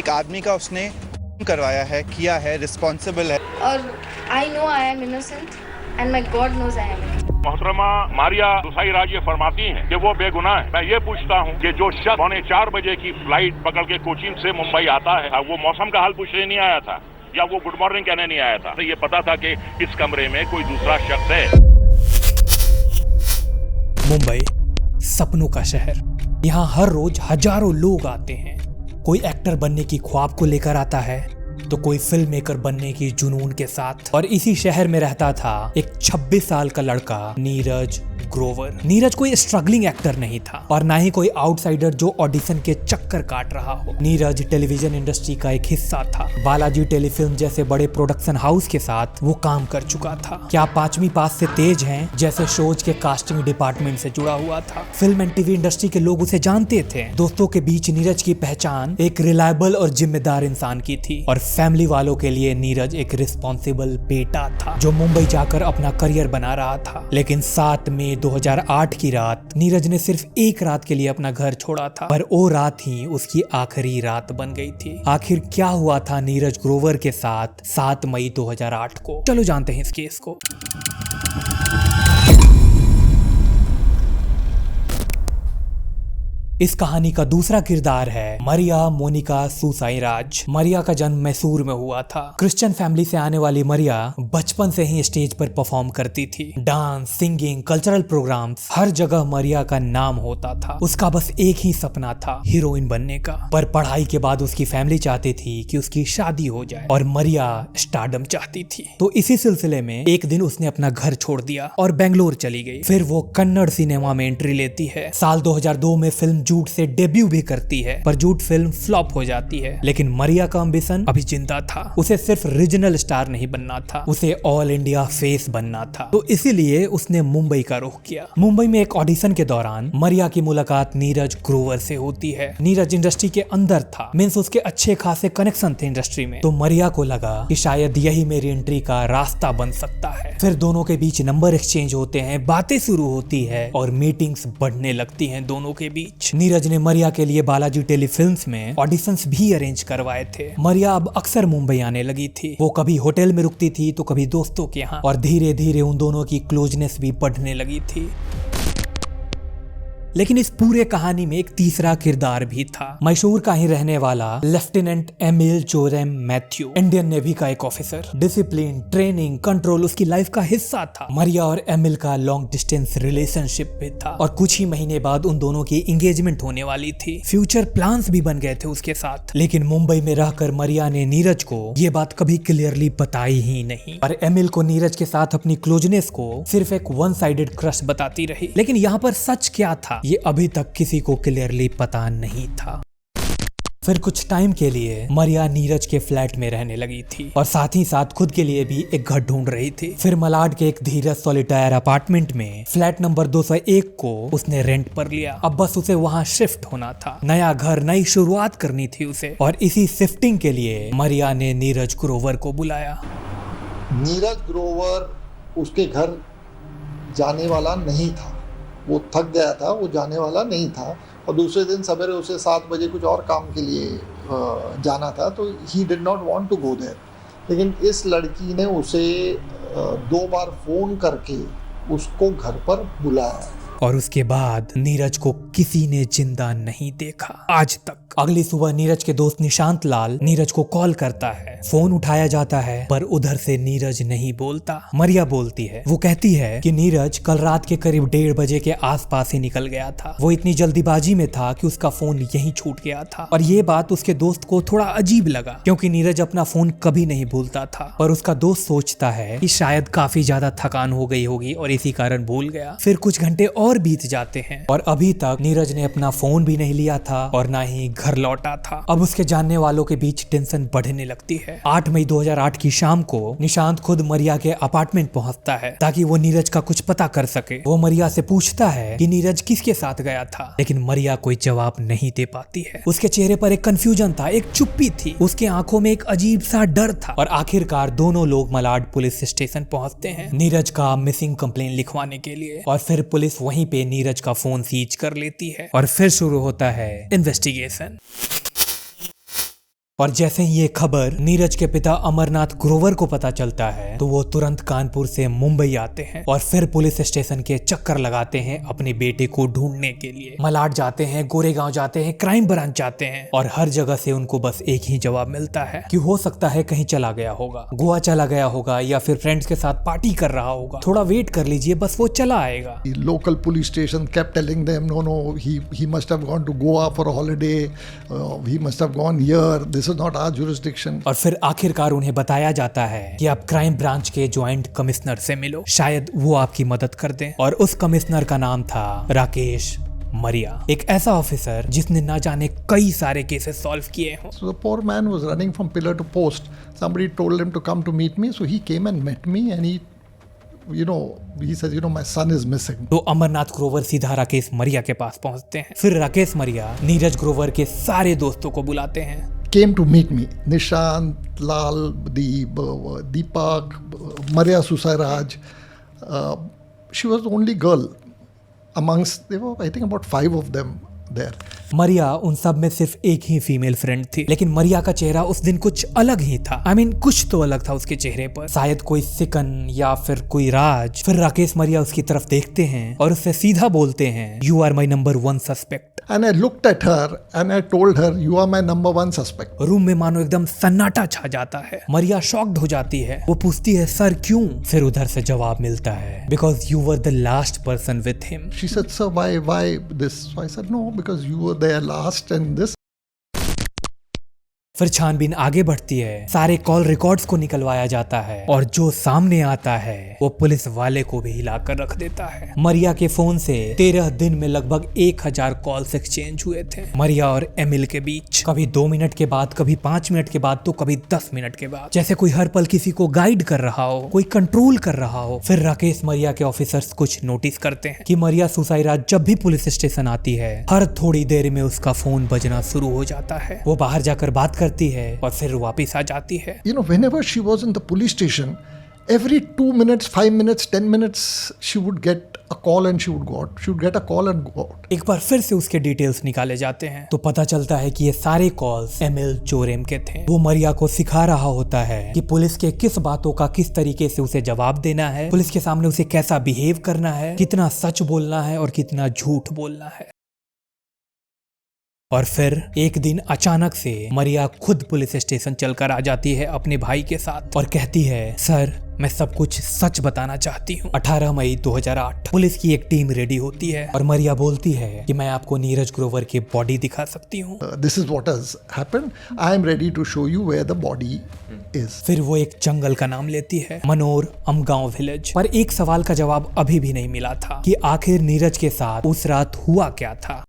एक आदमी का उसने करवाया है, किया है, रिस्पॉन्सिबल है। और I know I am innocent and my god knows I am innocent. मोहतरमा मारिया दुसाई राज ये फरमाती हैं कि वो बेगुनाह है। मैं ये पूछता हूँ कि जो शख्स 3:45 बजे की फ्लाइट पकड़ के कोचीन से मुंबई आता है, वो मौसम का हाल पूछने नहीं आया था या वो गुड मॉर्निंग कहने नहीं आया था? तो ये पता था कि इस कमरे में कोई दूसरा शख्स है। मुंबई सपनों का शहर। यहाँ हर रोज हजारों लोग आते हैं। कोई एक्टर बनने की ख्वाब को लेकर आता है तो कोई फिल्म मेकर बनने की जुनून के साथ। और इसी शहर में रहता था एक 26 साल का लड़का नीरज ग्रोवर। नीरज कोई स्ट्रगलिंग एक्टर नहीं था और ना ही कोई आउटसाइडर जो ऑडिशन के चक्कर काट रहा हो। नीरज टेलीविजन इंडस्ट्री का एक हिस्सा था। बालाजी टेलीफिल्म जैसे बड़े प्रोडक्शन हाउस के साथ वो काम कर चुका था। क्या 5वीं पास से तेज हैं जैसे शोज के कास्टिंग डिपार्टमेंट से जुड़ा हुआ था। फिल्म एंड टीवी इंडस्ट्री के लोग उसे जानते थे। दोस्तों के बीच नीरज की पहचान एक रिलायबल और जिम्मेदार इंसान की थी और फैमिली वालों के लिए नीरज एक रिस्पॉन्सिबल बेटा था जो मुंबई जाकर अपना करियर बना रहा था। लेकिन 7 मई 2008 की रात नीरज ने सिर्फ एक रात के लिए अपना घर छोड़ा था, पर वो रात ही उसकी आखिरी रात बन गई थी। आखिर क्या हुआ था नीरज ग्रोवर के साथ 7 मई 2008 को? चलो जानते हैं इस केस को। इस कहानी का दूसरा किरदार है मरिया मोनिका सुसाईराज। मरिया का जन्म मैसूर में हुआ था। क्रिश्चियन फैमिली से आने वाली मरिया बचपन से ही स्टेज पर परफॉर्म करती थी। डांस, सिंगिंग, कल्चरल प्रोग्राम्स, हर जगह मरिया का नाम होता था। उसका बस एक ही सपना था, हीरोइन बनने का। पर पढ़ाई के बाद उसकी फैमिली चाहती थी कि उसकी शादी हो जाए और मरिया स्टारडम चाहती थी। तो इसी सिलसिले में एक दिन उसने अपना घर छोड़ दिया और बेंगलोर चली गई। फिर वो कन्नड़ सिनेमा में एंट्री लेती है। साल 2002 में फिल्म जूट से डेब्यू भी करती है, पर जूट फिल्म फ्लॉप हो जाती है। लेकिन मरिया का एम्बिशन अभी जिंदा था। उसे सिर्फ रीजनल स्टार नहीं बनना था, उसे ऑल इंडिया फेस बनना था। तो इसीलिए उसने मुंबई का रुख किया। मुंबई में एक ऑडिशन के दौरान मरिया की मुलाकात नीरज ग्रोवर से होती है। नीरज इंडस्ट्री के अंदर था, मींस उसके अच्छे खासे कनेक्शन थे इंडस्ट्री में। तो मरिया को लगा कि शायद यही मेरी एंट्री का रास्ता बन सकता है। फिर दोनों के बीच नंबर एक्सचेंज होते हैं, बातें शुरू होती है और मीटिंग्स बढ़ने लगती हैं दोनों के बीच। नीरज ने मरिया के लिए बालाजी टेलीफिल्म्स में ऑडिशंस भी अरेंज करवाए थे। मरिया अब अक्सर मुंबई आने लगी थी। वो कभी होटल में रुकती थी तो कभी दोस्तों के यहाँ, और धीरे धीरे उन दोनों की क्लोजनेस भी बढ़ने लगी थी। लेकिन इस पूरे कहानी में एक तीसरा किरदार भी था। मैसूर का ही रहने वाला lieutenant Emil Jerome Mathew, Indian navy का एक ऑफिसर। डिसिप्लिन, ट्रेनिंग, कंट्रोल उसकी लाइफ का हिस्सा था। मरिया और एमिल का लॉन्ग डिस्टेंस रिलेशनशिप भी था और कुछ ही महीने बाद उन दोनों की एंगेजमेंट होने वाली थी। फ्यूचर प्लान्स भी बन गए थे उसके साथ। लेकिन मुंबई में रहकर मरिया ने नीरज को ये बात कभी क्लियरली बताई ही नहीं और एमिल को नीरज के साथ अपनी क्लोजनेस को सिर्फ एक वन साइडेड क्रश बताती रही। लेकिन यहाँ पर सच क्या था ये अभी तक किसी को क्लियरली पता नहीं था। फिर कुछ टाइम के लिए मरिया नीरज के फ्लैट में रहने लगी थी और साथ ही साथ खुद के लिए भी एक घर ढूंढ रही थी। फिर मलाड के एक धीरज सॉलिटायर अपार्टमेंट में फ्लैट नंबर 201 को उसने रेंट पर लिया। अब बस उसे वहां शिफ्ट होना था। नया घर, नई शुरुआत करनी थी उसे। और इसी शिफ्टिंग के लिए मरिया ने नीरज ग्रोवर को बुलाया। नीरज ग्रोवर उसके घर जाने वाला नहीं था। वो थक गया था, वो जाने वाला नहीं था। और दूसरे दिन सवेरे उसे 7 बजे कुछ और काम के लिए जाना था, तो he did not want to go there. लेकिन इस लड़की ने उसे 2 बार फ़ोन करके उसको घर पर बुलाया और उसके बाद नीरज को किसी ने जिंदा नहीं देखा आज तक। अगली सुबह नीरज के दोस्त निशांत लाल नीरज को कॉल करता है। फोन उठाया जाता है पर उधर से नीरज नहीं बोलता। मरिया बोलती है। वो कहती है कि नीरज कल रात के करीब 1:30 बजे के आसपास ही निकल गया था। वो इतनी जल्दीबाजी में था कि उसका फोन यहीं छूट गया था। और ये बात उसके दोस्त को थोड़ा अजीब लगा क्योंकि नीरज अपना फोन कभी नहीं भूलता था। पर उसका दोस्त सोचता है कि शायद काफी ज्यादा थकान हो गई होगी और इसी कारण भूल गया। फिर कुछ घंटे और बीत जाते हैं और अभी तक नीरज ने अपना फोन भी नहीं लिया था और ना ही घर लौटा था। अब उसके जानने वालों के बीच टेंशन बढ़ने लगती है। 8 मई 2008 की शाम को निशांत खुद मरिया के अपार्टमेंट पहुंचता है ताकि वो नीरज का कुछ पता कर सके। वो मरिया से पूछता है कि नीरज किसके साथ गया था, लेकिन मरिया कोई जवाब नहीं दे पाती है। उसके चेहरे पर एक कंफ्यूजन था, एक चुप्पी थी, उसके आंखों में एक अजीब सा डर था। और आखिरकार दोनों लोग मलाड पुलिस स्टेशन पहुंचते हैं नीरज का मिसिंग कंप्लेन लिखवाने के लिए। और फिर पुलिस वहीं पे नीरज का फोन सीज कर लेती है और फिर शुरू होता है इन्वेस्टिगेशन। और जैसे ही ये खबर नीरज के पिता अमरनाथ ग्रोवर को पता चलता है तो वो तुरंत कानपुर से मुंबई आते हैं और फिर पुलिस स्टेशन के चक्कर लगाते हैं अपने बेटे को ढूंढने के लिए। मलाड जाते हैं, गोरेगांव जाते हैं, क्राइम ब्रांच जाते हैं और हर जगह से उनको बस एक ही जवाब मिलता है कि हो सकता है कहीं चला गया होगा, गोवा चला गया होगा या फिर फ्रेंड्स के साथ पार्टी कर रहा होगा, थोड़ा वेट कर लीजिए, बस वो चला आएगा। Local police station kept telling them, no, he must have gone to Goa for a holiday, he must have gone here, this is not our jurisdiction. और फिर आखिरकार उन्हें बताया जाता है कि आप क्राइम ब्रांच के ज्वाइंट कमिश्नर से मिलो, शायद वो आपकी मदद कर दें। और उस कमिश्नर का नाम था राकेश मरिया, एक ऐसा ऑफिसर जिसने ना जाने कई सारे केसेस सॉल्व किए हों। So the poor man was running from pillar to post. Somebody told him to come to meet me, so he came and met me and he says, my son is missing. तो अमरनाथ ग्रोवर सीधा राकेश मरिया के पास पहुंचते हैं। फिर राकेश मरिया नीरज ग्रोवर के सारे दोस्तों को बुलाते हैं। Came to meet me. Nishant, Lal, Deepak, Maria Susairaj. She was the only girl amongst, there were I think about 5 of them there. मरिया उन सब में सिर्फ एक ही फीमेल फ्रेंड थी, लेकिन मरिया का चेहरा उस दिन कुछ अलग ही था। कुछ तो अलग था उसके चेहरे पर, शायद कोई सिकन या फिर कोई राज। फिर राकेश मरिया उसकी तरफ देखते हैं और उससे सीधा बोलते हैं, you are my number 1 suspect. And I looked at her and I told her, you are my number 1 suspect. Room में मानो एकदम सन्नाटा छा जाता है। मरिया शॉक्ड हो जाती है। वो पूछती है, सर क्यों? फिर उधर से जवाब मिलता है, because you were the last person with him. She said, sir, why this? So I said, no, because you were there last and this. फिर छानबीन आगे बढ़ती है, सारे कॉल रिकॉर्ड्स को निकलवाया जाता है और जो सामने आता है वो पुलिस वाले को भी हिलाकर रख देता है। मरिया के फोन से 13 दिन में लगभग 1000 कॉल्स एक्सचेंज हुए थे मरिया और एमिल के बीच, कभी 2 मिनट के बाद, कभी 5 मिनट के बाद, तो कभी 10 मिनट के बाद, जैसे कोई हर पल किसी को गाइड कर रहा हो, कोई कंट्रोल कर रहा हो। फिर राकेश मरिया के ऑफिसर्स कुछ नोटिस करते हैं कि मरिया सुसाइराज जब भी पुलिस स्टेशन आती है हर थोड़ी देर में उसका फोन बजना शुरू हो जाता है। वो बाहर जाकर बात करती है और फिर वापस आ जाती है। Whenever she was in the police station, every 2 minutes, 5 minutes, 10 minutes, she would get a call and she would go out. She would get a call and go out. एक बार फिर से उसके डिटेल्स निकाले जाते हैं तो पता चलता है कि ये सारे कॉल्स एमिल चोरेम के थे। वो मरिया को सिखा रहा होता है कि पुलिस के किस बातों का किस तरीके से उसे जवाब देना है, पुलिस के सामने उसे कैसा बिहेव करना है, कितना सच बोलना है और कितना झूठ बोलना है। और फिर एक दिन अचानक से मरिया खुद पुलिस स्टेशन चलकर आ जाती है अपने भाई के साथ और कहती है, सर मैं सब कुछ सच बताना चाहती हूँ। 18 मई 2008 पुलिस की एक टीम रेडी होती है और मरिया बोलती है कि मैं आपको नीरज ग्रोवर की बॉडी दिखा सकती हूँ। This is what has happened. I am ready to show you where the body is. फिर वो एक जंगल का नाम लेती है, मनोर अमगांव विलेज। पर एक सवाल का जवाब अभी भी नहीं मिला था कि आखिर नीरज के साथ उस रात हुआ क्या था।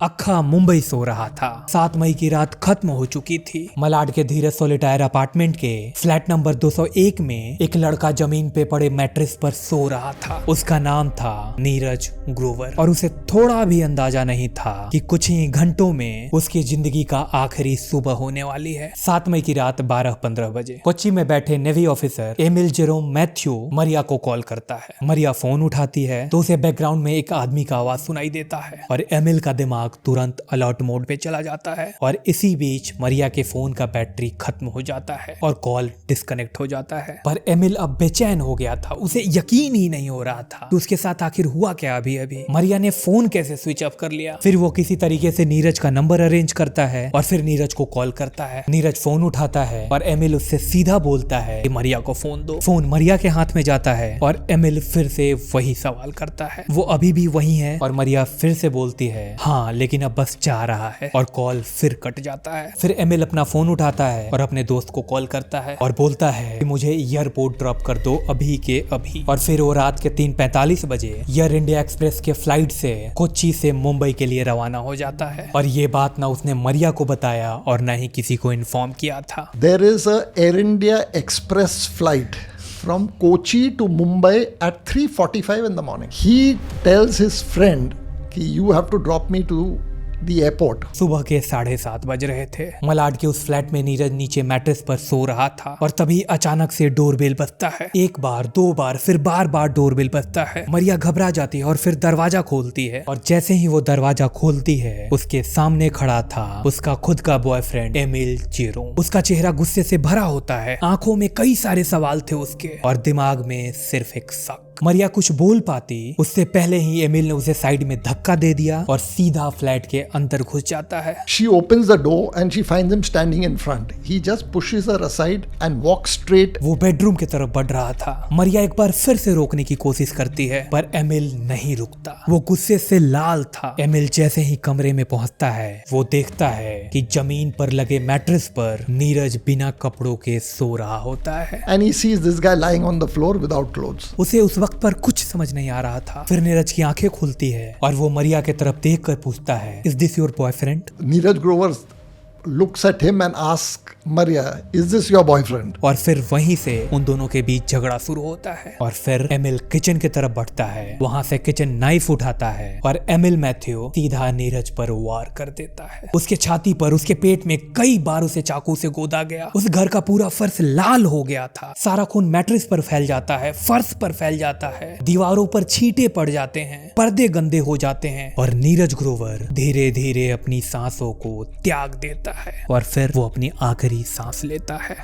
अक्खा मुंबई सो रहा था। 7 मई की रात खत्म हो चुकी थी। मलाड के धीरज सोलिटायर अपार्टमेंट के फ्लैट नंबर 201 में एक लड़का जमीन पे पड़े मैट्रेस पर सो रहा था। उसका नाम था नीरज ग्रोवर और उसे थोड़ा भी अंदाजा नहीं था कि कुछ ही घंटों में उसकी जिंदगी का आखिरी सुबह होने वाली है। 7 मई की रात 12:15 बजे कोच्चि में बैठे नेवी ऑफिसर एमिल जेरोम मैथ्यू मरिया को कॉल करता है। मरिया फोन उठाती है तो उसे बैकग्राउंड में एक आदमी का आवाज सुनाई देता है और एमिल का दिमाग तुरंत अलर्ट मोड पे चला जाता है। और इसी बीच मरिया के फोन का बैटरी खत्म हो जाता है और कॉल डिस्कनेक्ट हो जाता है। पर एमिल अब बेचैन हो गया था, उसे यकीन ही नहीं हो रहा था कि उसके साथ आखिर हुआ क्या अभी अभी। मरिया ने फोन कैसे स्विच ऑफ कर लिया। फिर वो किसी तरीके से नीरज का नंबर अरेंज करता है और फिर नीरज को कॉल करता है। नीरज फोन उठाता है और एमिल उससे सीधा बोलता है कि मरिया को फोन दो। फोन मरिया के हाथ में जाता है और एमिल फिर से वही सवाल करता है। वो अभी भी वही है और मरिया फिर से बोलती है, हाँ लेकिन अब बस जा रहा है, और कॉल फिर कट जाता है। फिर एमिल अपना फोन उठाता है और अपने दोस्त को कॉल करता है और बोलता है कि मुझे एयरपोर्ट ड्रॉप कर दो अभी के अभी। और फिर वो रात के 3:45 बजे एयर इंडिया एक्सप्रेस के फ्लाइट से कोच्चि से मुंबई के लिए रवाना हो जाता है। और ये बात ना उसने मरिया को बताया और ना ही किसी को इन्फॉर्म किया था। There is a Air India Express flight from Kochi to Mumbai at 3:45 in the morning. He tells his friend कि you have to drop me to the airport. सुबह के 7:30 बज रहे थे। मलाड के उस फ्लैट में नीरज नीचे मैट्रेस पर सो रहा था और तभी अचानक से डोरबेल बजता है। एक बार, 2 बार, फिर बार डोरबेल बजता है। मरिया घबरा जाती है और फिर दरवाजा खोलती है और जैसे ही वो दरवाजा खोलती है उसके सामने खड़ा था उसका खुद का बॉयफ्रेंड एमिल जेरोम। उसका चेहरा गुस्से से भरा होता है, आंखों में कई सारे सवाल थे उसके और दिमाग में सिर्फ एक शक। मरिया कुछ बोल पाती उससे पहले ही एमिल ने उसे साइड में धक्का दे दिया और सीधा फ्लैट के अंदर घुस जाता है। She opens the door and she finds him standing in front. He just pushes her aside and walks straight. वो बेडरूम की तरफ बढ़ रहा था। मरिया एक बार फिर से रोकने की कोशिश करती है पर एमिल नहीं रुकता। वो गुस्से से लाल था। एमिल जैसे ही कमरे में पहुंचता है वो देखता है कि जमीन पर लगे मैट्रेस पर नीरज बिना कपड़ों के सो रहा होता है। And he sees this guy lying on the floor without clothes. उसे उस वक्त पर कुछ समझ नहीं आ रहा था। फिर नीरज की आंखें खुलती है और वो मरिया की तरफ देखकर पूछता है, "Is this your boyfriend?" Neeraj Grover looks at him and asks Maria, "Is this your boyfriend?" और फिर वहीं से उन दोनों के बीच झगड़ा शुरू होता है और फिर एमिल किचन की तरफ बढ़ता है। वहां से किचन नाइफ उठाता है और एमिल मैथ्यू सीधा नीरज पर वार कर देता है। उसके छाती पर, उसके पेट में कई बार उसे चाकू से गोदा गया। उस घर का पूरा फर्श लाल हो गया था। सारा खून मैट्रेस पर फैल जाता है, फर्श पर फैल जाता है, दीवारों पर छींटे पड़ जाते हैं, पर्दे गंदे हो जाते हैं और नीरज ग्रोवर धीरे धीरे अपनी सांसों को त्याग देता है और फिर वो अपनी आखिरी सांस लेता है।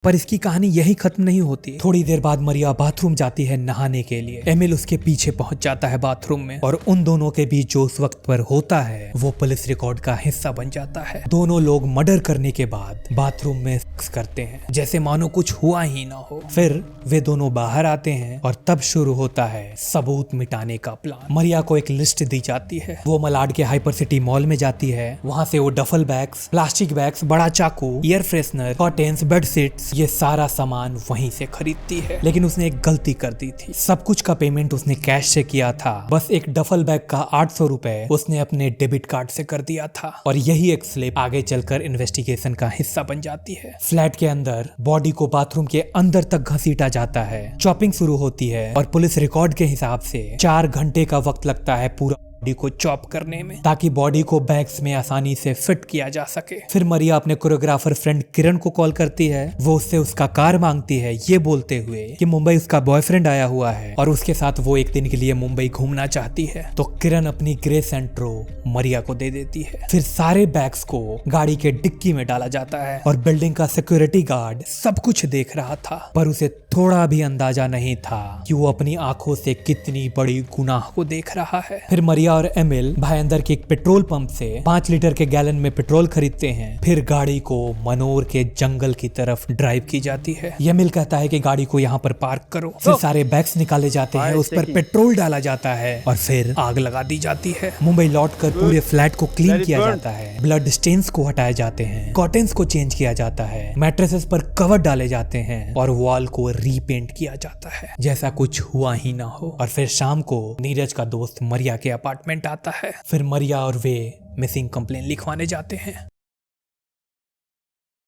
पर इसकी कहानी यही खत्म नहीं होती। थोड़ी देर बाद मरिया बाथरूम जाती है नहाने के लिए। एमिल उसके पीछे पहुंच जाता है बाथरूम में और उन दोनों के बीच जो उस वक्त पर होता है वो पुलिस रिकॉर्ड का हिस्सा बन जाता है। दोनों लोग मर्डर करने के बाद बाथरूम में सेक्स करते हैं जैसे मानो कुछ हुआ ही ना हो। फिर वे दोनों बाहर आते हैं और तब शुरू होता है सबूत मिटाने का प्लान। मरिया को एक लिस्ट दी जाती है। वो मलाड के हाइपर सिटी मॉल में जाती है। वहां से वो डफल बैग्स, प्लास्टिक बैग्स, बड़ा चाकू, एयर फ्रेशनर, कर्टेन्स, बेडशीट्स, ये सारा सामान वहीं से खरीदती है। लेकिन उसने एक गलती कर दी थी। सब कुछ का पेमेंट उसने कैश से किया था, बस एक डफल बैग का 800 रुपए उसने अपने डेबिट कार्ड से कर दिया था और यही एक स्लिप आगे चलकर इन्वेस्टिगेशन का हिस्सा बन जाती है। फ्लैट के अंदर बॉडी को बाथरूम के अंदर तक घसीटा जाता है। चॉपिंग शुरू होती है और पुलिस रिकॉर्ड के हिसाब से 4 घंटे का वक्त लगता है पूरा बॉडी को चॉप करने में ताकि बॉडी को बैग्स में आसानी से फिट किया जा सके। फिर मरिया अपने कोरियोग्राफर फ्रेंड किरण को कॉल करती है। वो उससे उसका कार मांगती है ये बोलते हुए कि मुंबई उसका बॉयफ्रेंड आया हुआ है और उसके साथ वो एक दिन के लिए मुंबई घूमना चाहती है। तो किरण अपनी ग्रे सेंट्रो मरिया को दे देती है। फिर सारे बैग्स को गाड़ी के डिक्की में डाला जाता है और बिल्डिंग का सिक्योरिटी गार्ड सब कुछ देख रहा था पर उसे थोड़ा भी अंदाजा नहीं था कि वो अपनी आंखों से कितनी बड़ी गुनाह को देख रहा है। फिर मरिया और एमिल भाई अंदर के एक पेट्रोल पंप से 5 लीटर के गैलन में पेट्रोल खरीदते हैं। फिर गाड़ी को मनोर के जंगल की तरफ ड्राइव की जाती है। एमिल कहता है कि गाड़ी को यहाँ पर पार्क करो। फिर सारे बैग्स निकाले जाते हैं, उस पर पेट्रोल डाला जाता है और फिर आग लगा दी जाती है। मुंबई लौटकर पूरे फ्लैट को क्लीन किया जाता है। ब्लड स्टेन्स को हटाए जाते हैं, कर्टेन्स को चेंज किया जाता है, मैट्रेसेस पर कवर डाले जाते हैं और वॉल को रीपेंट किया जाता है जैसा कुछ हुआ ही ना हो। और फिर शाम को नीरज का दोस्त मरिया के अपार्टमेंट आता है। फिर मरिया और वे मिसिंग कंप्लेन लिखवाने जाते हैं।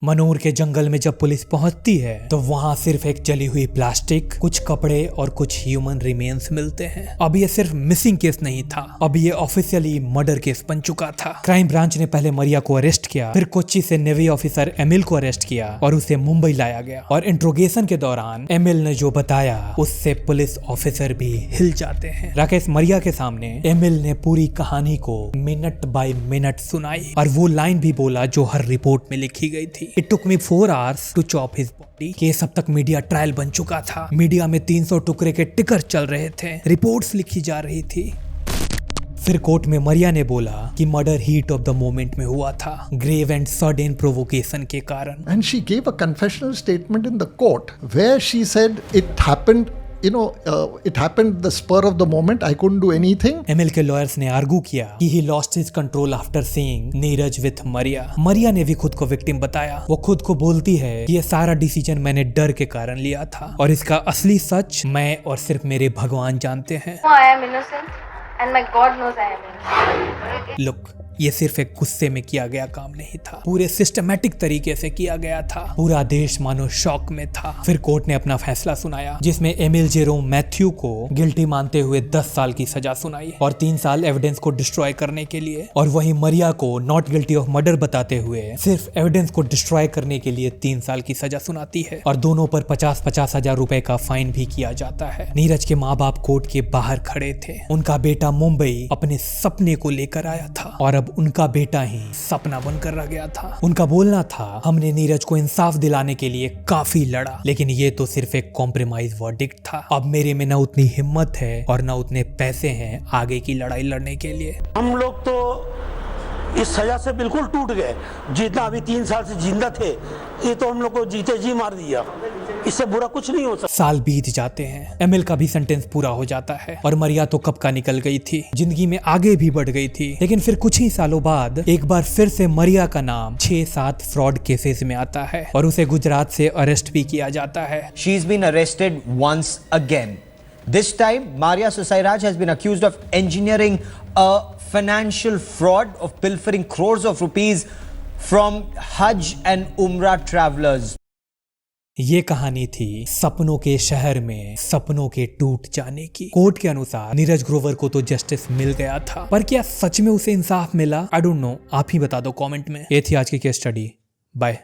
मनोर के जंगल में जब पुलिस पहुंचती है तो वहां सिर्फ एक जली हुई प्लास्टिक, कुछ कपड़े और कुछ ह्यूमन रिमेन्स मिलते हैं। अब ये सिर्फ मिसिंग केस नहीं था, अब ये ऑफिशियली मर्डर केस बन चुका था। क्राइम ब्रांच ने पहले मरिया को अरेस्ट किया, फिर कोच्चि से नेवी ऑफिसर एमिल को अरेस्ट किया और उसे मुंबई लाया गया। और इंट्रोगेशन के दौरान एमिल ने जो बताया उससे पुलिस ऑफिसर भी हिल जाते हैं। राकेश मरिया के सामने एमिल ने पूरी कहानी को मिनट बाय मिनट सुनाई और वो लाइन भी बोला जो हर रिपोर्ट में लिखी गई थी। It took me 4 hours to chop his body। Case अब तक मीडिया ट्रायल बन चुका था। मीडिया में 300 टुकड़े के टिकर चल रहे थे, रिपोर्ट्स लिखी जा रही थी। फिर कोर्ट में मरिया ने बोला कि murder heat of the moment में हुआ था, ग्रेव एंड सडन प्रोवोकेशन के कारण। And she gave a confessional statement in the court where she said it happened, it happened the spur of the moment. I couldn't do anything. Emil के lawyers ने argue किया कि he lost his control after seeing Neeraj with मरिया। मरिया ने भी खुद को victim बताया। वो खुद को बोलती है कि ये सारा डिसीजन मैंने डर के कारण लिया था और इसका असली सच मैं और सिर्फ मेरे भगवान जानते हैं। I am innocent and my God knows I am innocent. Look, ये सिर्फ एक गुस्से में किया गया काम नहीं था, पूरे सिस्टमैटिक तरीके से किया गया था। पूरा देश मानो शॉक में था। फिर कोर्ट ने अपना फैसला सुनाया, जिसमें एमिल जेरोम मैथ्यू को गिल्टी मानते हुए 10 साल की सजा सुनाई और 3 साल एविडेंस को डिस्ट्रॉय करने के लिए, और वहीं मरिया को नॉट गिल्टी ऑफ मर्डर बताते हुए सिर्फ एविडेंस को डिस्ट्रॉय करने के लिए 3 साल की सजा सुनाती है। और दोनों पर 50-50 हजार रुपए का फाइन भी किया जाता है। नीरज के माँ बाप कोर्ट के बाहर खड़े थे। उनका बेटा मुंबई अपने सपने को लेकर आया था और अब उनका बेटा ही सपना बनकर रह गया था। उनका बोलना था, हमने नीरज को इंसाफ दिलाने के लिए काफी लड़ा, लेकिन ये तो सिर्फ एक कॉम्प्रोमाइज वर्डिक्ट था। अब मेरे में न उतनी हिम्मत है और न उतने पैसे हैं आगे की लड़ाई लड़ने के लिए। हम लोग तो इस सजा से बिल्कुल टूट गए। जितना अभी 3 साल से जिंदा थे, ये तो हम लोग को जीते जी मार दिया। इससे बुरा कुछ नहीं हो सकता। साल बीत जाते हैं, एमिल का भी सेंटेंस पूरा हो जाता है और मरिया तो कब का निकल गई थी, जिंदगी में आगे भी बढ़ गई थी। लेकिन फिर कुछ ही सालों बाद एक बार फिर से मरिया का नाम 6-7 फ्रॉड केसेस में आता है और उसे गुजरात से अरेस्ट भी किया जाता है। She has been arrested once again. This time, Maria Susairaj has been accused of engineering a financial fraud of pilfering crores of rupees from Hajj and Umrah travelers. ये कहानी थी सपनों के शहर में सपनों के टूट जाने की। कोर्ट के अनुसार नीरज ग्रोवर को तो जस्टिस मिल गया था, पर क्या सच में उसे इंसाफ मिला? आई डोंट नो, आप ही बता दो कमेंट में। ये थी आज की केस स्टडी। बाय।